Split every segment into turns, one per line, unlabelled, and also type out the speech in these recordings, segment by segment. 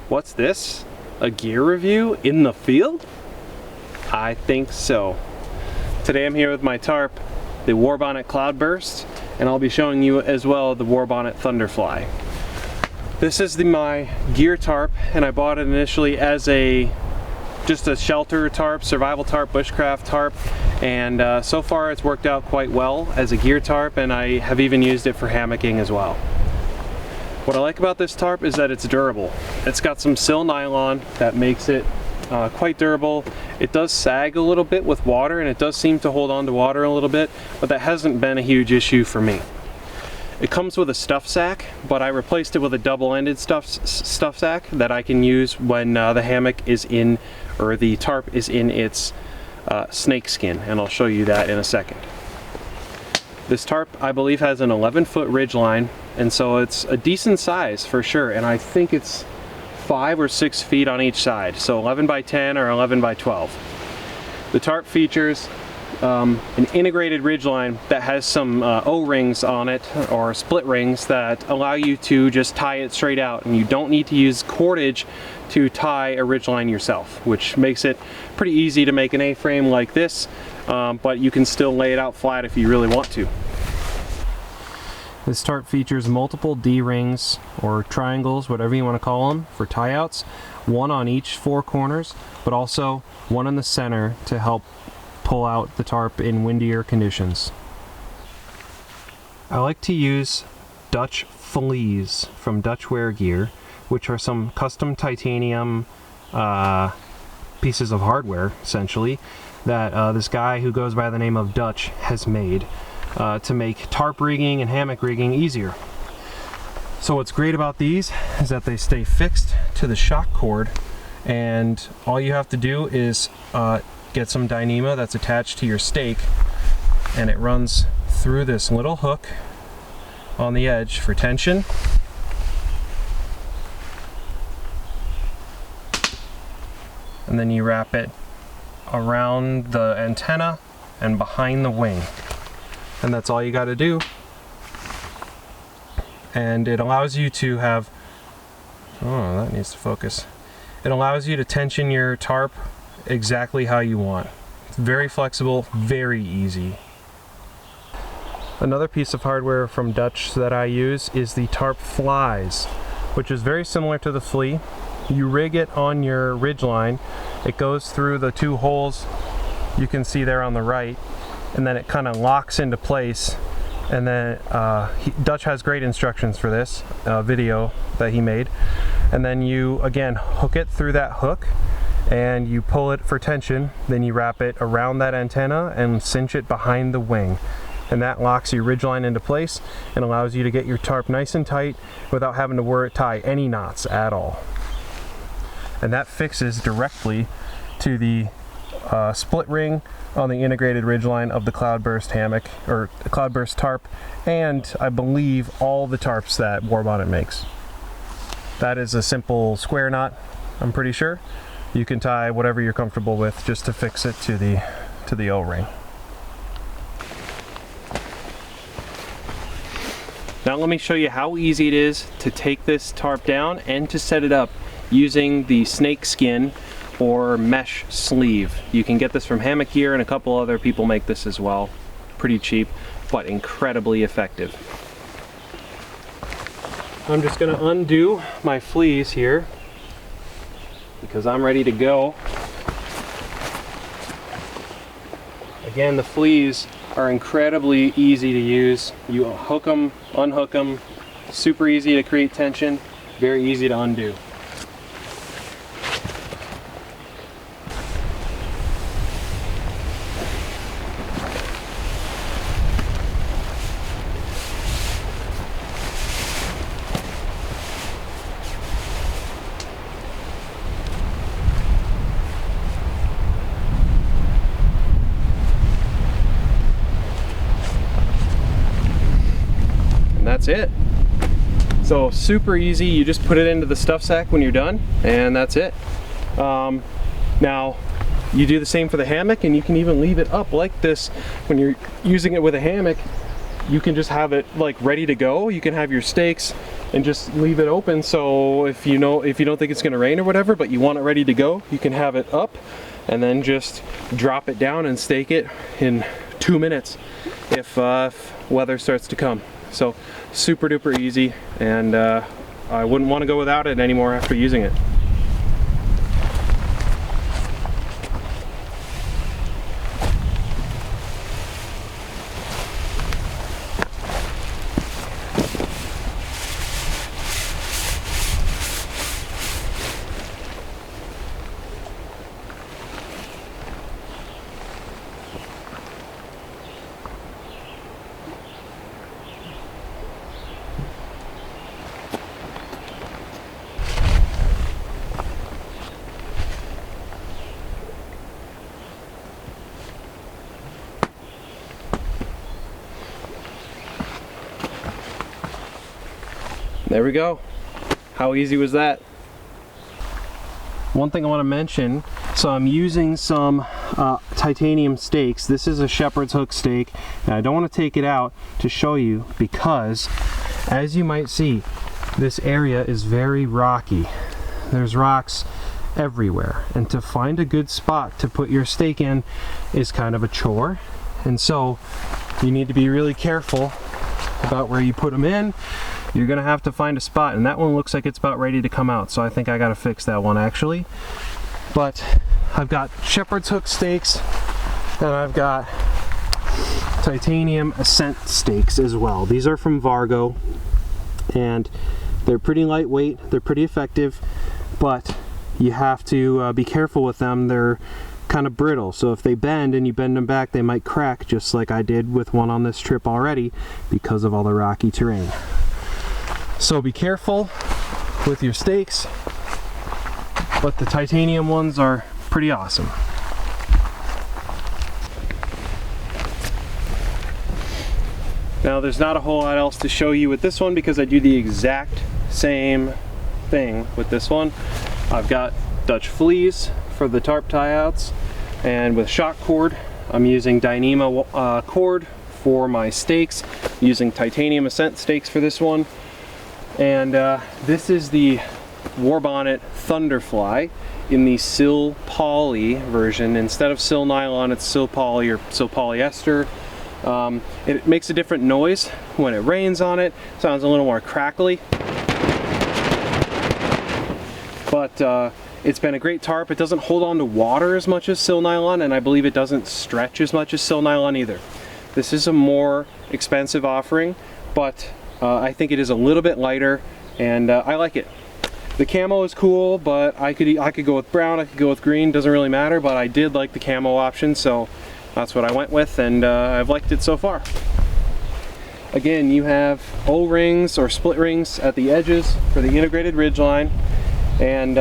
What's this? A gear review in the field? I think so. Today I'm here with my tarp, the Warbonnet Cloudburst, and I'll be showing you as well the Warbonnet Thunderfly. This is my gear tarp, and I bought it initially as just a shelter tarp, survival tarp, bushcraft tarp, and so far it's worked out quite well as a gear tarp, and I have even used it for hammocking as well. What I like about this tarp is that it's durable. It's got some sill nylon that makes it quite durable. It does sag a little bit with water, and it does seem to hold on to water a little bit, but that hasn't been a huge issue for me. It comes with a stuff sack, but I replaced it with a double-ended stuff sack that I can use when the hammock is in, or the tarp is in its snake skin, and I'll show you that in a second. This tarp, I believe, has an 11-foot ridge line, and so it's a decent size for sure, and I think it's 5 or 6 feet on each side, so 11 by 10 or 11 by 12. The tarp features an integrated ridge line that has some O-rings on it, or split rings, that allow you to just tie it straight out, and you don't need to use cordage to tie a ridge line yourself, which makes it pretty easy to make an A-frame like this, but you can still lay it out flat if you really want to. This tarp features multiple D-rings, or triangles, whatever you want to call them, for tie-outs. One on each 4 corners, but also one in the center to help pull out the tarp in windier conditions. I like to use Dutch fleas from Dutch Wear Gear, which are some custom titanium pieces of hardware, essentially, that this guy who goes by the name of Dutch has made to make tarp rigging and hammock rigging easier. So what's great about these is that they stay fixed to the shock cord, and all you have to do is get some Dyneema that's attached to your stake, and it runs through this little hook on the edge for tension. And then you wrap it around the antenna and behind the wing. And that's all you got to do. And it allows you to have, oh, that needs to focus. It allows you to tension your tarp exactly how you want. It's very flexible, very easy. Another piece of hardware from Dutch that I use is the tarp flies, which is very similar to the flea. You rig it on your ridge line, it goes through the 2 holes you can see there on the right, and then it kind of locks into place. And then Dutch has great instructions for this video that he made. And then you again hook it through that hook, and you pull it for tension. Then you wrap it around that antenna and cinch it behind the wing, and that locks your ridgeline into place and allows you to get your tarp nice and tight without having to tie any knots at all. And that fixes directly to the split ring on the integrated ridgeline of the Cloudburst hammock, or Cloudburst tarp, and I believe all the tarps that Warbonnet makes. That is a simple square knot, I'm pretty sure. You can tie whatever you're comfortable with just to fix it to the O-ring. Now let me show you how easy it is to take this tarp down and to set it up using the snake skin or mesh sleeve. You can get this from Hammock Gear, and a couple other people make this as well. Pretty cheap, but incredibly effective. I'm just going to undo my fleas here because I'm ready to go. Again, the fleas are incredibly easy to use. You hook them, unhook them, super easy to create tension, very easy to undo. That's it. So super easy. You just put it into the stuff sack when you're done, and that's it. Now you do the same for the hammock, and you can even leave it up like this when you're using it with a hammock. you can just have it like ready to go. You can have your stakes and just leave it open, so if you don't think it's going to rain or whatever, but you want it ready to go, you can have it up and then just drop it down and stake it in 2 minutes if weather starts to come. So super duper easy, and I wouldn't want to go without it anymore after using it. There we go. How easy was that? One thing I want to mention, so I'm using some titanium stakes. This is a shepherd's hook stake, and I don't want to take it out to show you because, as you might see, this area is very rocky. There's rocks everywhere, and to find a good spot to put your stake in is kind of a chore, and so you need to be really careful about where you put them in. You're gonna have to find a spot, and that one looks like it's about ready to come out, so I think I gotta fix that one actually. But I've got shepherd's hook stakes, and I've got titanium ascent stakes as well. These are from Vargo, and they're pretty lightweight, they're pretty effective, but you have to be careful with them. They're kind of brittle, so if they bend and you bend them back, they might crack, just like I did with one on this trip already because of all the rocky terrain. So be careful with your stakes, but the titanium ones are pretty awesome. Now there's not a whole lot else to show you with this one because I do the exact same thing with this one. I've got Dutch fleas for the tarp tie-outs, and with shock cord I'm using Dyneema cord for my stakes, using titanium ascent stakes for this one. And this is the Warbonnet Thunderfly in the sil poly version. Instead of sil nylon, it's sil poly or sil polyester. It makes a different noise when it rains on it. Sounds a little more crackly. But it's been a great tarp. It doesn't hold on to water as much as sil nylon, and I believe it doesn't stretch as much as sil nylon either. This is a more expensive offering, but I think it is a little bit lighter, and I like it. The camo is cool, but I could go with brown, I could go with green, doesn't really matter, but I did like the camo option, so that's what I went with, and I've liked it so far. Again, you have O-rings or split rings at the edges for the integrated ridgeline, and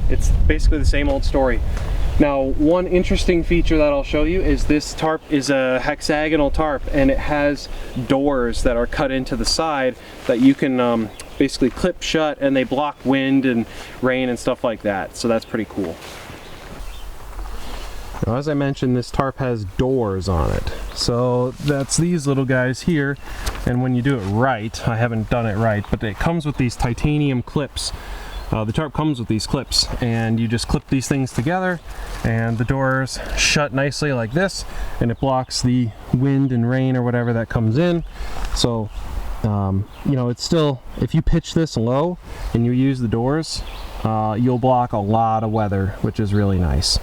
it's basically the same old story. Now, one interesting feature that I'll show you is this tarp is a hexagonal tarp, and it has doors that are cut into the side that you can basically clip shut, and they block wind and rain and stuff like that, so that's pretty cool. Now, as I mentioned, this tarp has doors on it, so that's these little guys here, and when you do it right, I haven't done it right, but it comes with these titanium clips. The tarp comes with these clips, and you just clip these things together and the doors shut nicely like this, and it blocks the wind and rain or whatever that comes in. So you know, it's still, if you pitch this low and you use the doors, you'll block a lot of weather, which is really nice.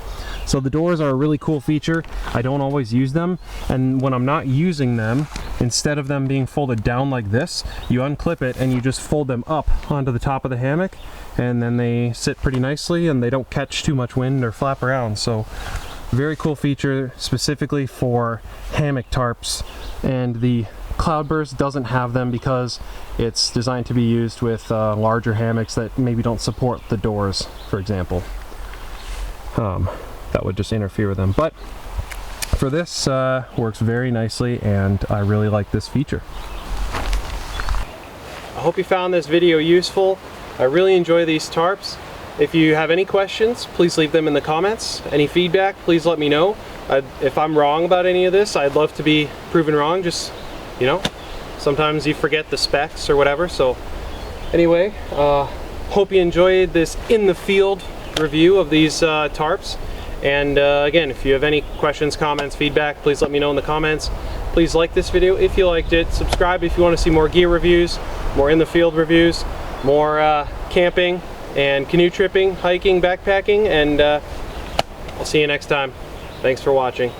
So the doors are a really cool feature. I don't always use them, and when I'm not using them, instead of them being folded down like this, you unclip it and you just fold them up onto the top of the hammock, and then they sit pretty nicely and they don't catch too much wind or flap around. So very cool feature specifically for hammock tarps, and the Cloudburst doesn't have them because it's designed to be used with larger hammocks that maybe don't support the doors, for example. That would just interfere with them, but for this works very nicely, and I really like this feature. I hope you found this video useful. I really enjoy these tarps. If you have any questions, please leave them in the comments. Any feedback, please let me know. If I'm wrong about any of this, I'd love to be proven wrong. Just you know, sometimes you forget the specs or whatever. So anyway, hope you enjoyed this in the field review of these tarps. And again, if you have any questions, comments, feedback, please let me know in the comments. Please like this video if you liked it. Subscribe if you want to see more gear reviews, more in the field reviews, more camping and canoe tripping, hiking, backpacking, and I'll see you next time. Thanks for watching.